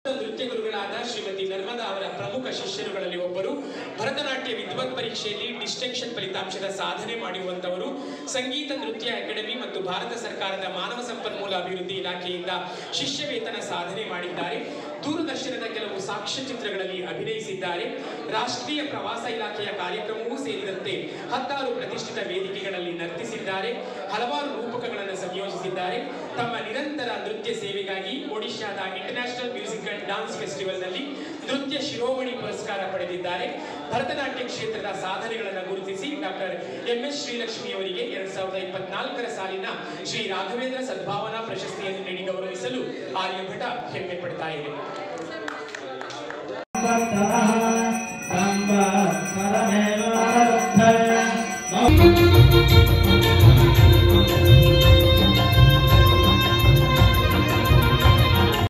ನೃತ್ಯ ಗುರುಗಳಾದ ಶ್ರೀಮತಿ ನರ್ಮದಾ ಅವರ ಪ್ರಮುಖ ಶಿಷ್ಯರುಗಳಲ್ಲಿ ಒಬ್ಬರು. ಭರತನಾಟ್ಯ ವಿದ್ವತ್ ಪರೀಕ್ಷೆಯಲ್ಲಿ ಡಿಸ್ಟಿಂಕ್ಷನ್ ಫಲಿತಾಂಶದ ಸಾಧನೆ ಮಾಡಿರುವಂತವರು. ಸಂಗೀತ ನೃತ್ಯ ಅಕಾಡೆಮಿ ಮತ್ತು ಭಾರತ ಸರ್ಕಾರದ ಮಾನವ ಸಂಪನ್ಮೂಲ ಅಭಿವೃದ್ಧಿ ಇಲಾಖೆಯಿಂದ ಶಿಷ್ಯ ವೇತನ ಸಾಧನೆ ಮಾಡಿದ್ದಾರೆ. ದೂರದರ್ಶನದ ಕೆಲವು ಸಾಕ್ಷ್ಯಚಿತ್ರಗಳಲ್ಲಿ ಅಭಿನಯಿಸಿದ್ದಾರೆ. ರಾಷ್ಟ್ರೀಯ ಪ್ರವಾಸ ಇಲಾಖೆಯ ಕಾರ್ಯಕ್ರಮವೂ ಸೇರಿದಂತೆ 16 ಪ್ರತಿಷ್ಠಿತ ವೇದಿಕೆಗಳಲ್ಲಿ ನರ್ತಿಸಿದ್ದಾರೆ. ಹಲವಾರು ರೂಪಕಗಳನ್ನು ಸಂಯೋಜಿಸಿದ್ದಾರೆ. ತಮ್ಮ ನಿರಂತರ ನೃತ್ಯ ಸೇವೆಗಾಗಿ ಒಡಿಶಾದ international music and dance festival ನಲ್ಲಿ ನೃತ್ಯ ಶಿರೋಮಣಿ ಪುರಸ್ಕಾರ ಪಡೆದಿದ್ದಾರೆ. ಭರತನಾಟ್ಯ ಕ್ಷೇತ್ರದ ಸಾಧನೆಗಳನ್ನು ಗುರುತಿಸಿ ಡಾಕ್ಟರ್ MS ಶ್ರೀಲಕ್ಷ್ಮಿ ಅವರಿಗೆ 2024 ಸಾಲಿನ ಶ್ರೀ ರಾಘವೇಂದ್ರ ಸದ್ಭಾವನಾ ಪ್ರಶಸ್ತಿಯನ್ನು ನೀಡಿ ಗೌರವಿಸಲು ಆರ್ಯಭಟ ಹೆಮ್ಮೆ ಪಡ್ತಾ ಇದೆ.